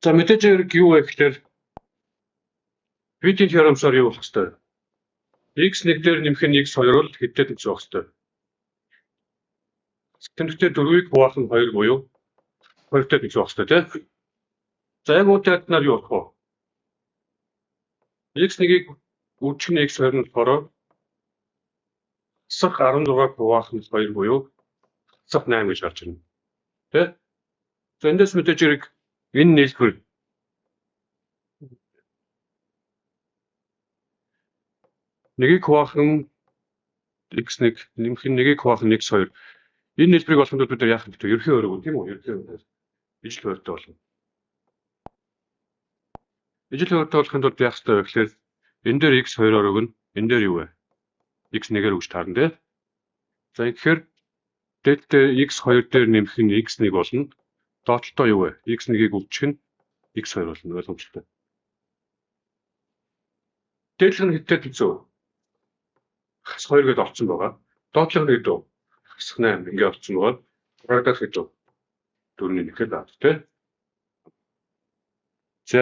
За мэдээж хэрэг юу вэ гэхээр Витийн теоремсоор юу болох вэ? X1 дээр нэмэх нь X2 бол хэдтэй тэнцвэр байх ёстой. Тэнцвэртэй 4-ийг хуваах нь 2 буюу 2-тэй тэнцвэр байх ёстой тийм. За яг үүтээр юу болох вэ? X1-ийг үржих нь X2 нь болохоор хасах 16-г хуваах нь 2 буюу хасах 8 гэж гарч ирнэ. Тэ? За эндээс мэдээж хэрэг энэ нийлбэр нэгийг хуваах нь X1 нэмэх нь нэгийг хуваах нь X2. Энэ нийлбэрийг олоход бид нар яах вэ? Ерхий өрөг тийм үү? Ерхий өрөг. Ижил хуваарьтай болно. Ижил хуваарьтай болохын тулд яах ёстой вэ гэхээр энэ дээр X2 өрөг нь энэ дээр юу вэ? X1-ээр өгч таарна тийм. За тэгэхээр дээлтэй X2 дээр нэмэх нь X1 болно. Доотлолтоо юу вэ? X1-ийг өгчих нь X2 болно. Ойлгомжтой. Дээлх нь хэдтэй тэнцвэр? Хас 2 гэдээ олцсон байгаа. Доотлох нь хэд вэ? Хас 8 ингэ олцсон байгаа. Харагдах хэд вэ? 4-ний 1 гэдэг байна тийм. За